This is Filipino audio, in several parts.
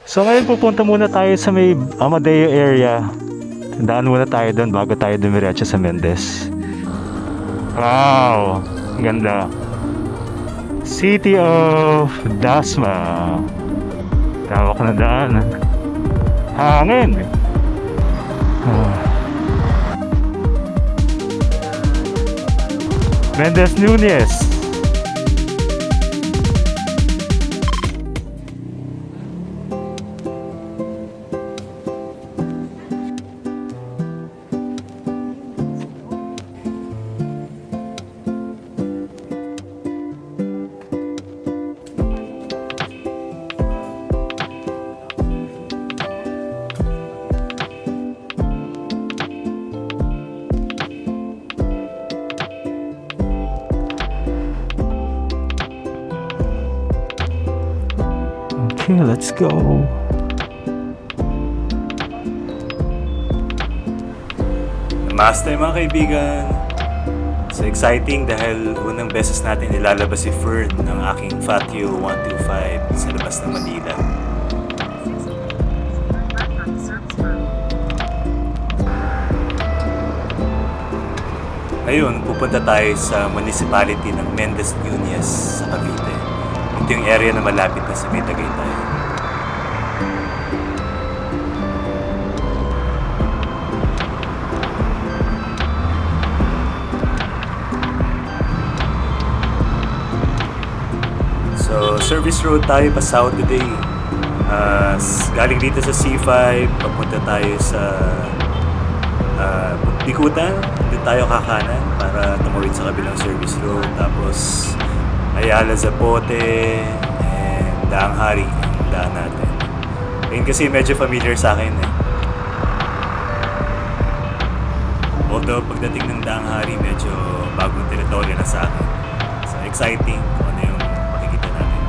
So ngayon pupunta muna tayo sa may Amadeo area. Daan muna tayo doon bago tayo dumiretso sa Mendez. Wow! Ang ganda. City of Dasma. Tawak na daan. Hangin! Ah. Mendez Nunez. Okay, let's go. Namaste mga kaibigan. So exciting dahil unang beses natin ilalabas si Fern ng aking Fatio 125 sa labas ng Manila. Ngayon, pupunta tayo sa municipality ng Mendez Nunez sa Cavite. Ito yung area na malapit na sa may Tagaytay. So, service road tayo pa south today. Galing dito sa C5, papunta tayo sa Bikutan. Doon tayo kakanan para tumawid sa kabilang service road. Tapos, Ayala Zapote and Daang Hari ang daan natin. Ayun kasi medyo familiar sa akin eh. Although pagdating ng Daang Hari medyo bagong teritoryo na sa akin. So exciting kung ano yung makikita natin.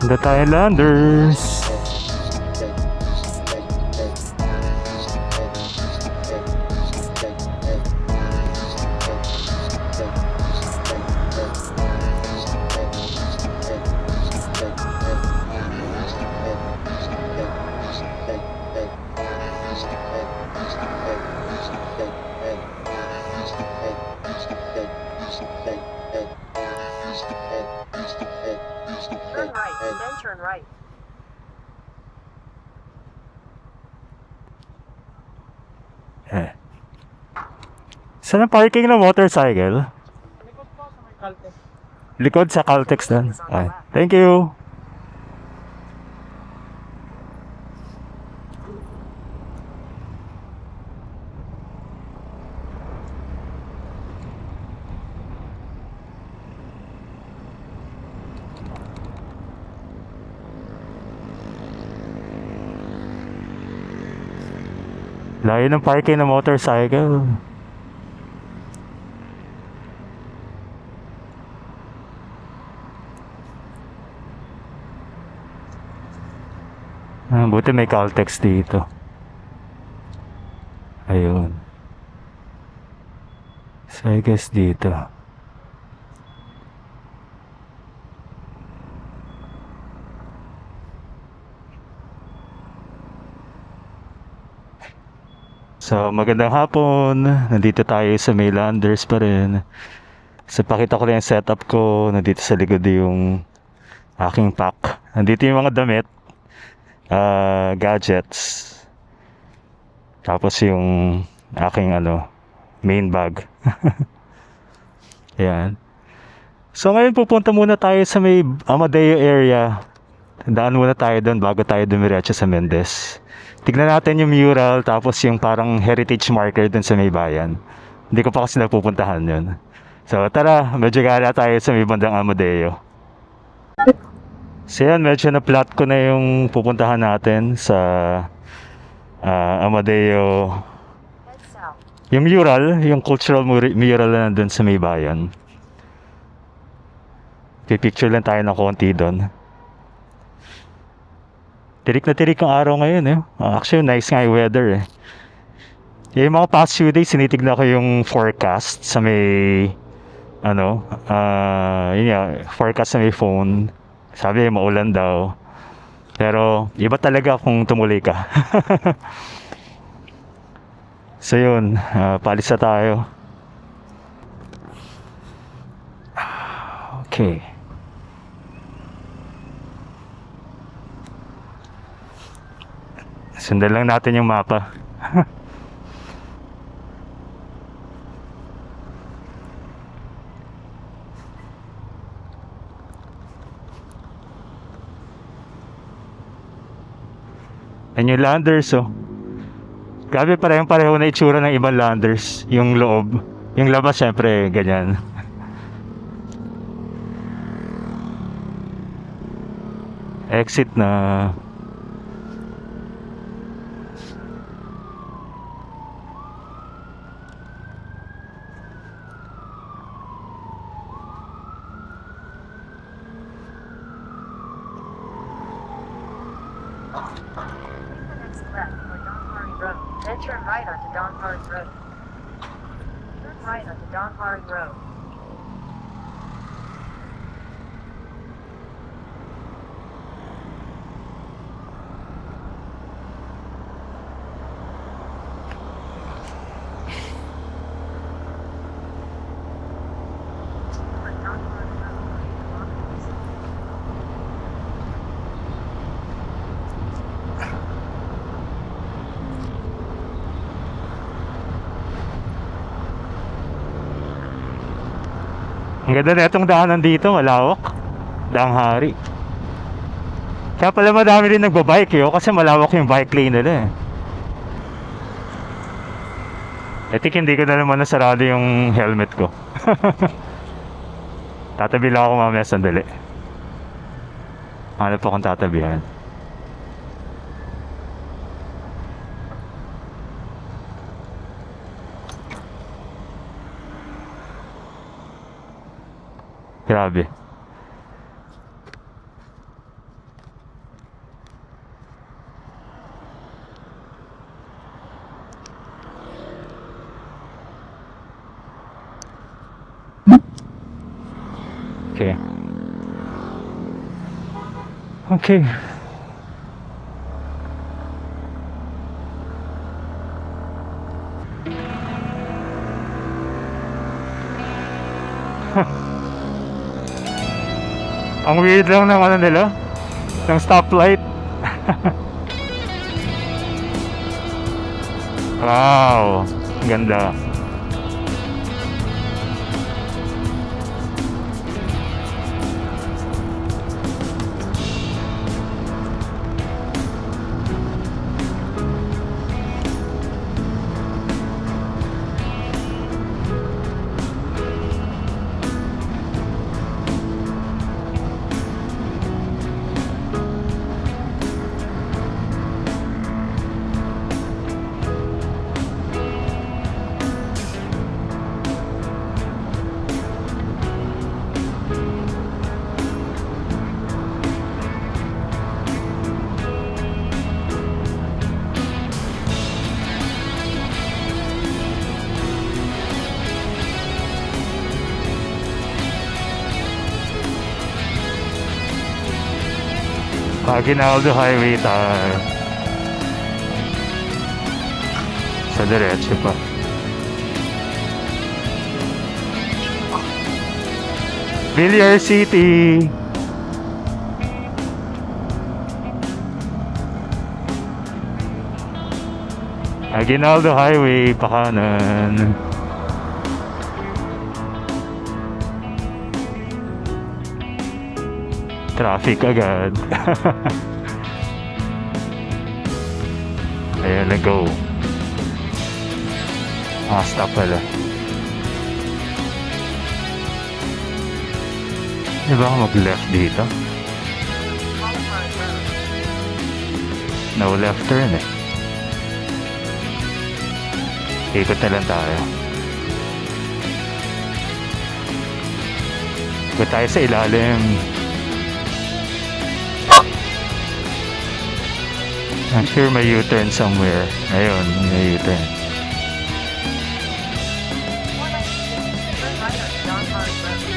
Ganda tayo landers. Turn right, then turn right. Eh. Saan ang parking ng motorcycle? Likod sa Caltex doon. Ay, thank you. Layo ng parking ng motorcycle. Buti may Caltex dito. Ayun. So I guess dito. So magandang hapon. Nandito tayo sa Maylanders pa rin. So pakita ko lang yung setup ko. Nandito sa likod yung aking pack. Nandito yung mga damit. Gadgets. Tapos yung aking main bag. Ayan. So ngayon pupunta muna tayo sa may Amadeo area. Daan muna tayo doon bago tayo dumiretso sa Mendez. Tignan natin yung mural tapos yung parang heritage marker doon sa may bayan. Hindi ko pa kasi napupuntahan yun. So tara, medyo gala tayo sa may bandang Amadeo. So yan, medyo na-plot ko na yung pupuntahan natin sa Amadeo. Head south. Yung mural, yung cultural mural na nandun sa may bayan. Pipicture lang tayo ng konti doon. Tirik na tirik ang araw ngayon eh. Actually, nice nga yung weather eh. Yung mga past few days, sinitignan ko yung forecast sa may yun nga, forecast sa may phone. Sabi maulan daw. Pero iba talaga kung tumuloy ka. So yun, palis na tayo. Okay. Sundan lang natin yung mapa. Yan yung landers oh. Grabe, parehong-pareho na itsura ng ibang landers. Yung loob. Yung labas syempre ganyan. Exit na. Next left for Donhari Road, then turn right onto Donhari Road. Turn right onto Donhari Road. On Donhari Road, walk east. Ang ganda na itong daanan dito, malawak. Daang Hari. Kaya pala madami rin nagbabike kasi malawak yung bike lane nila eh. I think hindi ko na naman nasarado yung helmet ko. Tatabi lang ako mamaya sandali. Ano po kung tatabihan? Grabe. Okay. Okay. Ang weird lang ng ano nila, ng stoplight. Wow, ganda. Aguinaldo Highway tayo. Sa diretso pa. Villar City. Aguinaldo Highway, pakanan. Traffic agad. Ayan na, go. Stop pala. Di ba ako mag-left dito? Boulevard Road. No left turn eh. Ikot na lang tayo. Ikot tayo sa ilalim. I'm sure may U-turn somewhere. Ayun, may U-turn. Turn right onto Don Hart Road.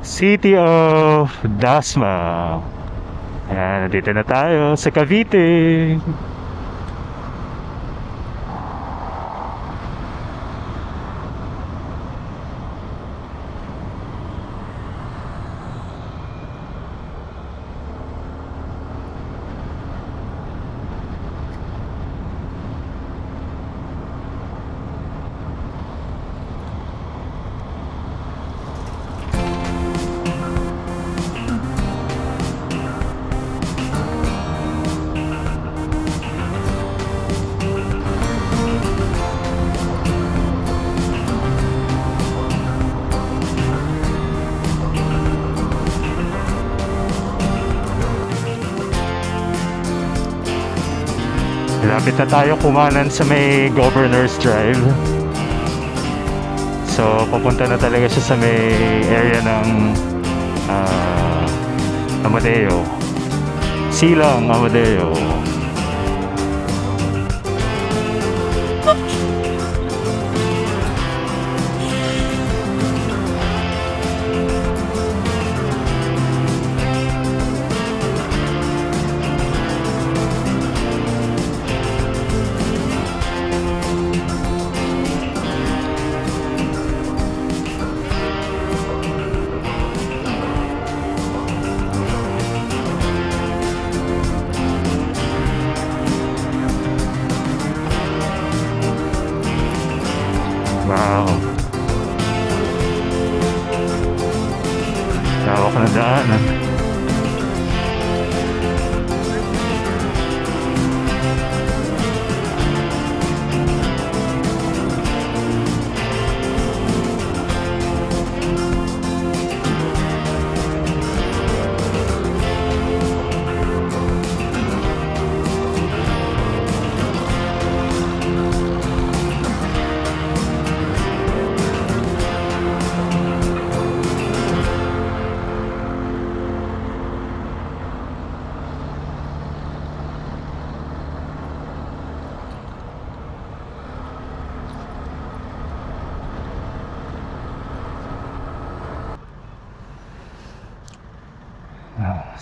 City of Dasma. Ayan, nandito na tayo sa Cavite. Malapit na tayo kumanan sa may Governor's Drive. So, papunta na talaga siya sa may area ng Amadeo. Silang Amadeo. lawak ng daanan.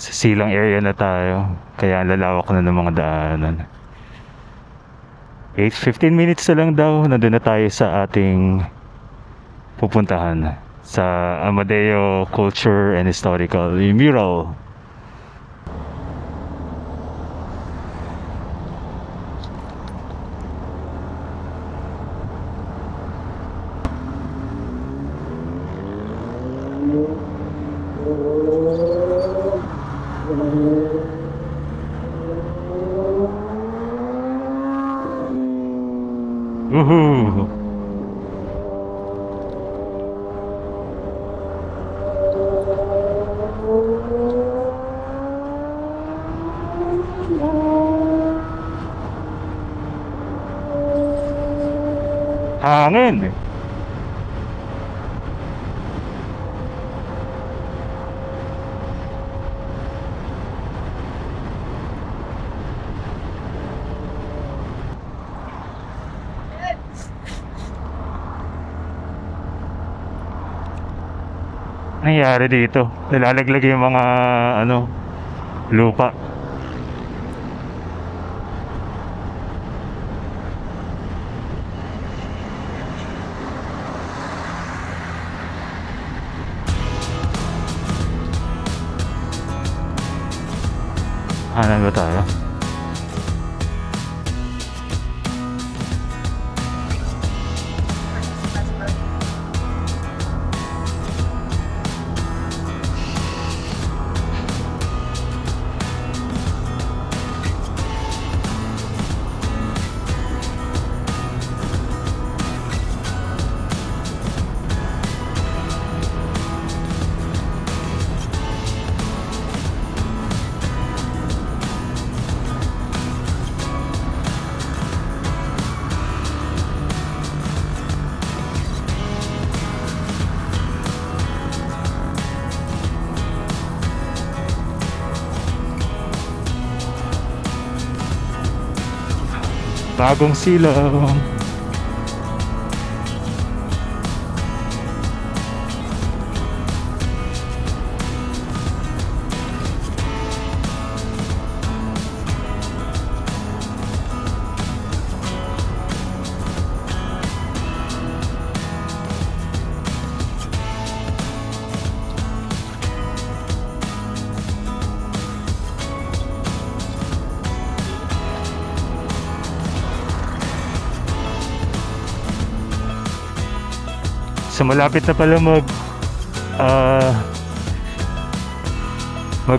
Sa silang area na tayo, kaya ang lalawak na ng mga daanan. 15 minutes na lang daw, nandun na tayo sa ating pupuntahan sa Amadeo Culture and Historical Mural. Woohoo! Hangin! Nangyari dito, nilalaglag yung mga lupa. Ano ba tayo? Bagong silang. So malapit na pala mag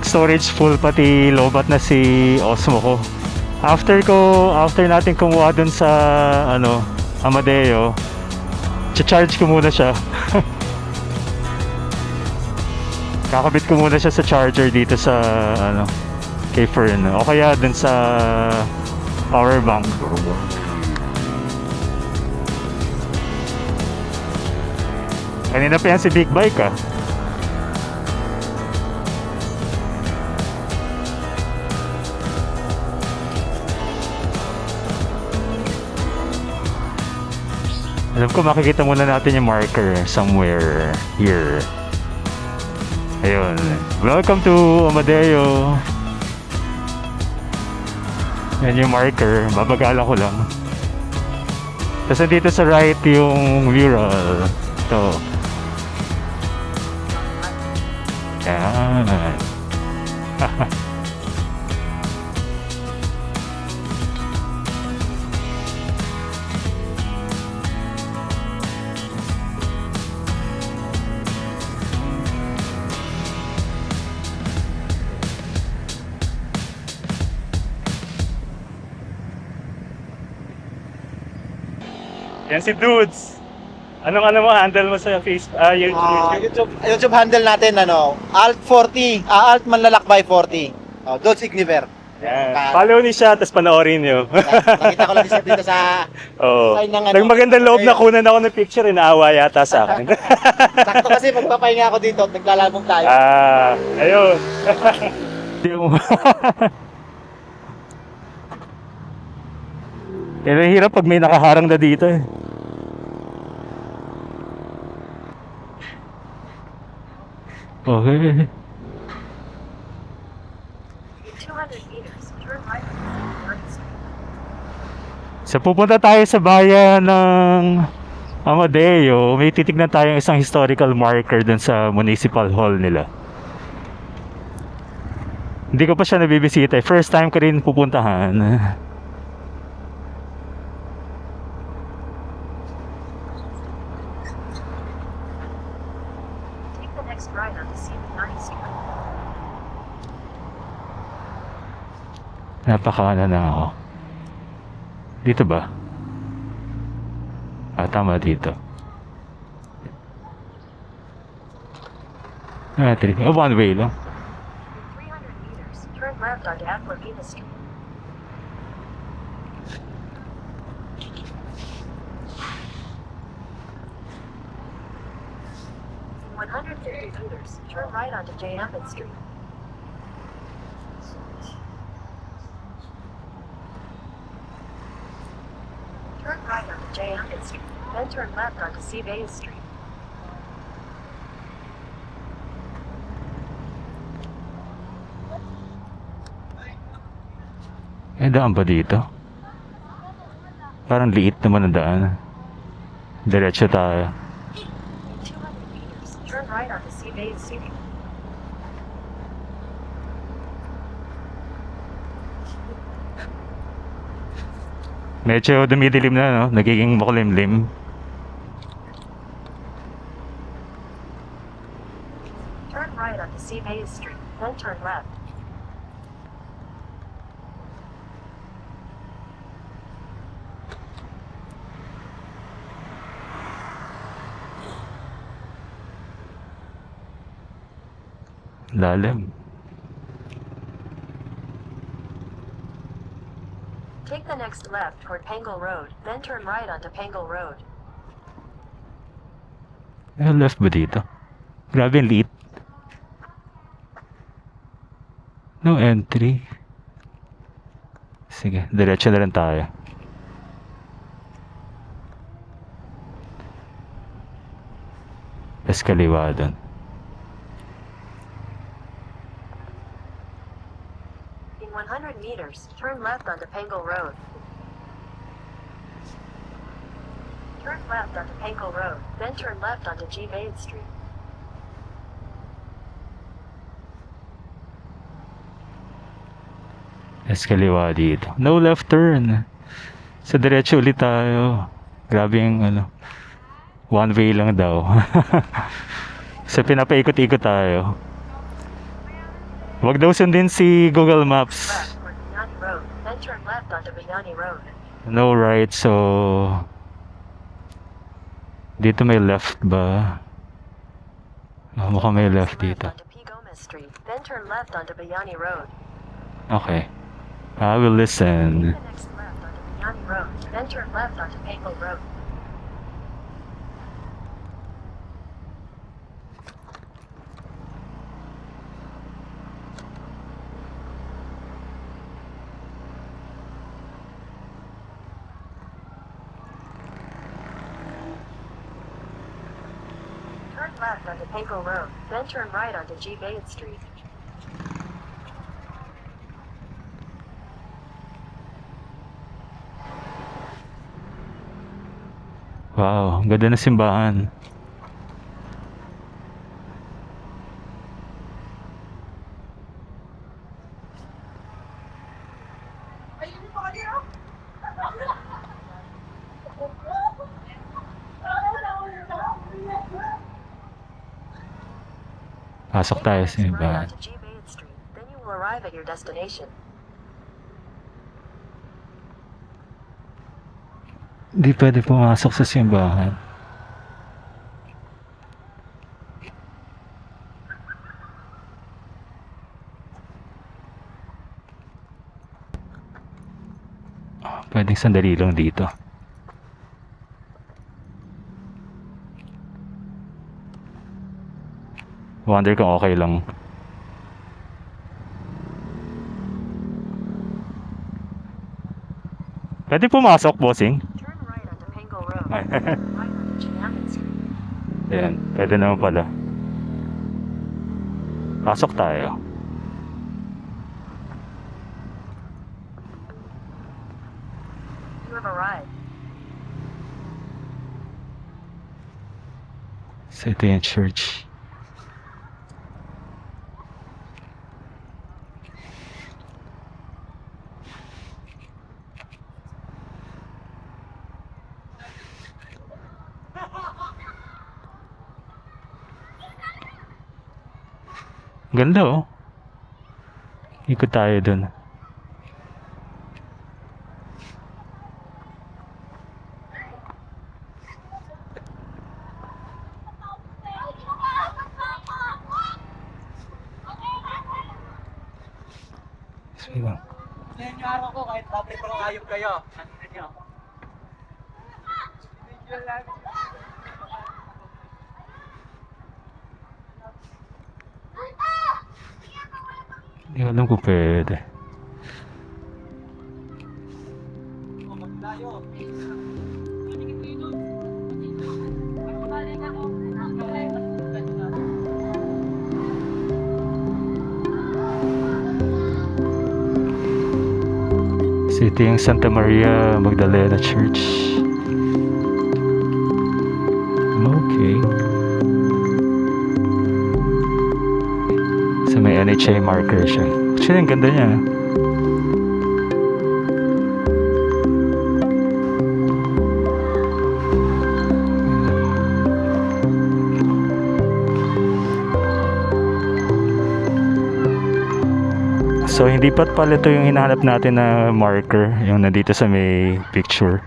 storage full pati lobat na si Osmo ko. After natin kumuha dun sa Amadeo, charge ko muna siya. Kakabit ko muna siya sa charger dito sa kay Fern, o kaya dun sa power bank. Kanina pa yan si Big Bike ah. Alam ko makikita muna natin yung marker somewhere here. Ayun. Welcome to Amadeo. Yan yung marker. Babagalan ko lang. Tapos dito sa right yung mural. Ito. Yan. Yan si Dudes. Anong handle mo sa Facebook? YouTube? YouTube handle natin, Alt 40, Alt Manlalakbay 40. Dodge Ignifer. Yan. Follow niyo siya, tapos panoorin niyo. Nakita ko lang siya dito sa Oo. sign ng Nagmagandang loob na kunan ako ng picture, naawa yata sa akin. Sakto kasi magpapahinga ako dito, naglalabong tayo. Ayun. Yung... Pero hirap pag may nakaharang na dito eh. Okay. In 200 meters, turn right on Third Street. So pupunta tayo sa bayan ng Amadeo. May titignan tayong isang historical marker dun sa municipal hall nila. Hindi ko pa siya nabibisita. First time ko rin pupuntahan. Take the next right onto CV90 Street. Napakaana na ako. Dito ba? Tama dito. One way lang. In 300 meters, turn left onto Aquilavina Street. In 150 meters, turn right onto J. Emmett Street. Turn right onto J. Emmett Street, then turn left onto C. Bay Street. Daan ba dito? Parang liit naman ang daan. Diretso tayo. In 200 meters, turn right onto C. Bay Street. Medyo dumidilim na, no? Nagiging makulimlim. Turn right onto C. Bay Street, then turn left. Lalim. Take the next left toward Pangle Road, then turn right onto Pangle Road. Left ba dito? Grabe ang liit. No entry. Sige, diretso na lang tayo. Tapos kaliwa doon. In 100 meters, turn left onto Pangle Road. Turn left onto Pangle Road, then turn left onto G. Bade Street. Tapos kaliwa dito. No left turn. Sa diretso ulit tayo. Grabe yung one way lang daw. Sa pinapaikot-ikot tayo. Wag daw sundin si Google Maps. Left toward Bignani Road, then turn left onto Bignani Road. No right, so dito may left ba? Mukhang may left dito. Onto P. Gomez Street, then turn left onto Bignani Road. Okay. I will listen. Take the next left onto Bignani Road, then turn left onto Pangle Road. Turn left onto Pangle Road, then turn right onto G. Bade Street. Wow, ang ganda ng simbahan. Pasok tayo sa Right simbahan. onto G. Bade Street, then you will arrive at your destination. Hindi pwede pumasok sa simbahan. Pwedeng sandali lang dito. Wonder kung okay lang. Pwede pumasok, bossing? Turn right onto Pingle Road. Right onto Chiaman Street. Ayan, pwede naman pala. Pasok tayo. You have arrived. So ito yung church. Ganda oh. Ikot tayo dun. Sige lang. Yan yung araw ko kahit bakit pero ayop kayo. Ano nyo? Hindi ko alam kung pwede. So ito yung Santa Maria Magdalena Church. Okay. So may NHA marker siya. Actually, ang ganda niya. So hindi pa pala ito yung hinahanap natin na marker, yung nandito sa may picture.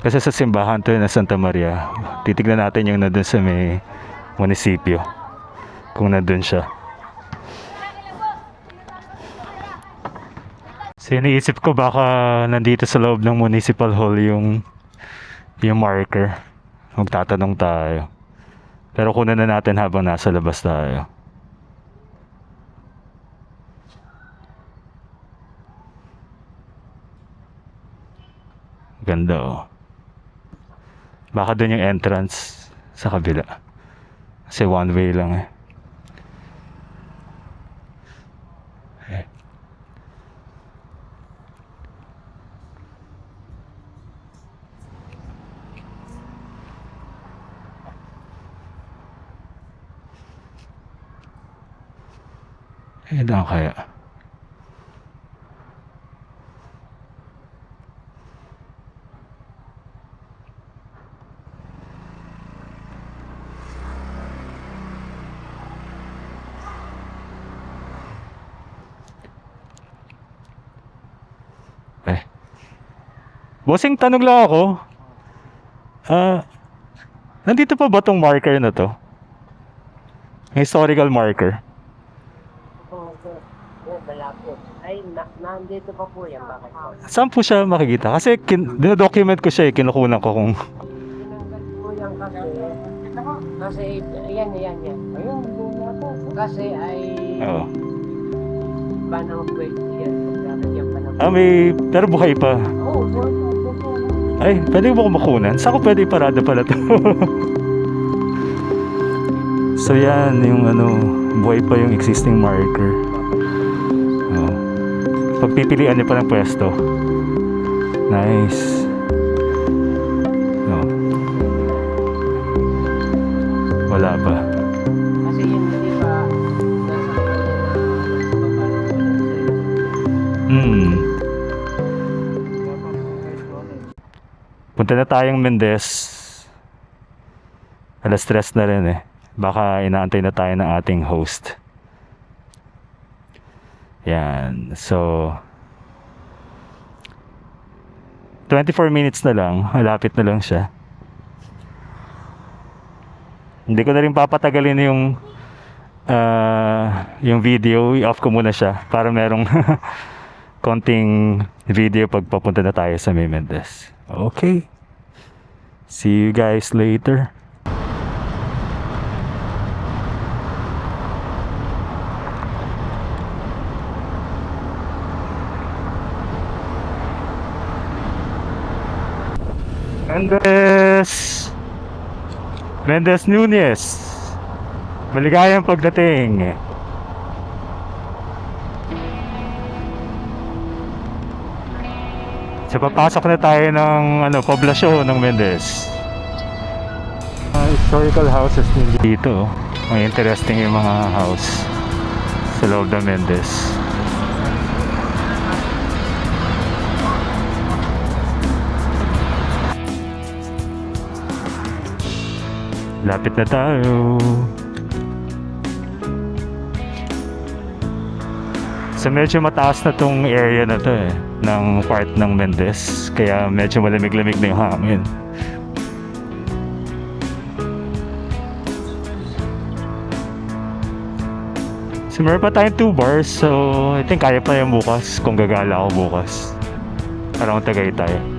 Kasi sa simbahan to na Santa Maria. Titignan natin yung nandun sa may munisipyo. Kung nandun siya. So iniisip ko baka nandito sa loob ng municipal hall yung marker. Magtatanong tayo. Pero kunan na natin habang nasa labas tayo. Ganda oh. Baka doon yung entrance sa kabila. Kasi one way lang eh. Doon kaya. Bossing, tanong lang ako. Nandito pa ba tong marker na to? Historical marker. Oo, sir. Yan, malapit. Ay, nandito pa po yan. Bakit po? Saan po siya makikita? Kasi dinodocument ko siya eh. Kinukunan ko kung... Tinanggal po yan kasi, ayan. Ayun, kasi ay, Oo. paano pwede yan? Pagkakagyan pa na. May... Pero buhay pa. Oo, sir. Ay, pwede ko ba kumakunan? Saan ko pwede iparada pala to? So yan, yung buhay pa yung existing marker. Oh. Pagpipilian niyo pa ng pwesto. Nice. Oh. Wala ba? Kasi yun, di ba, nasa Punta na tayong Mendez. Alas 3 na rin eh. Baka inaantay na tayo ng ating host. Yan. So, 24 minutes na lang. Malapit na lang siya. Hindi ko na rin papatagalin yung video. I-off ko muna siya para merong konting video pag papunta na tayo sa May Mendez. Okay. See you guys later. Mendez Nunez. Maligayang pagdating. So papasok na tayo ng poblasyon ng Mendez. Historical houses din dito. May interesting yung mga house sa loob ng Mendez. Lapit na tayo. So medyo mataas na tong area na to ng part ng Mendez. Kaya medyo malamig-lamig na yung hangin. So meron pa tayong 2 bars. So I think kaya pa yung bukas kung gagala ako bukas. Around Tagaytay.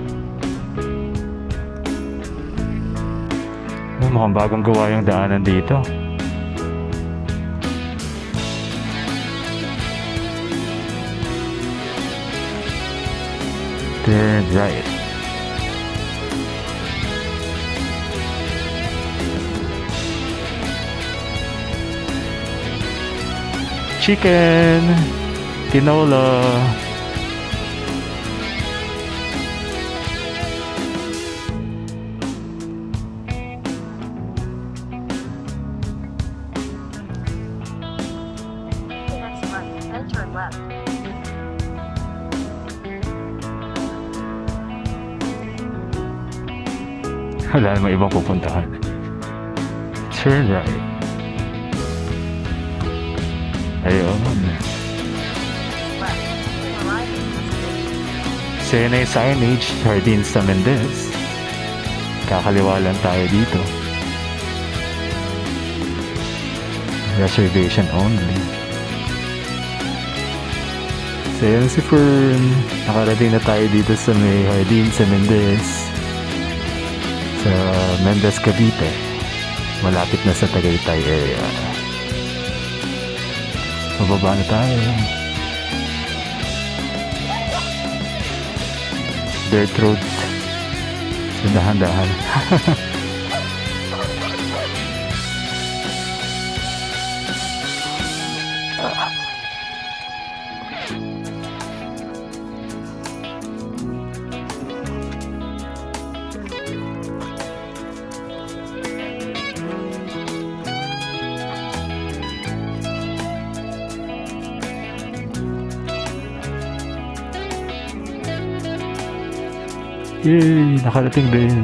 Mukhang bagong gawa yung daanan dito. Turn right. Chicken, tinola. Next left, then turn left. Wala namang ibang pupuntahan. Turn right. Ayun. Left. Arriving destination. So yun na yung signage, Jardins sa Mendez. Kakaliwa lang tayo dito. Reservation only. So yun si Fern. Nakarating na tayo dito sa may Jardins sa Mendez. Sa Mendez, Cavite. Malapit na sa Tagaytay area. Mababa na tayo. Dirt road. So dahan-dahan. Yay! Nakarating din.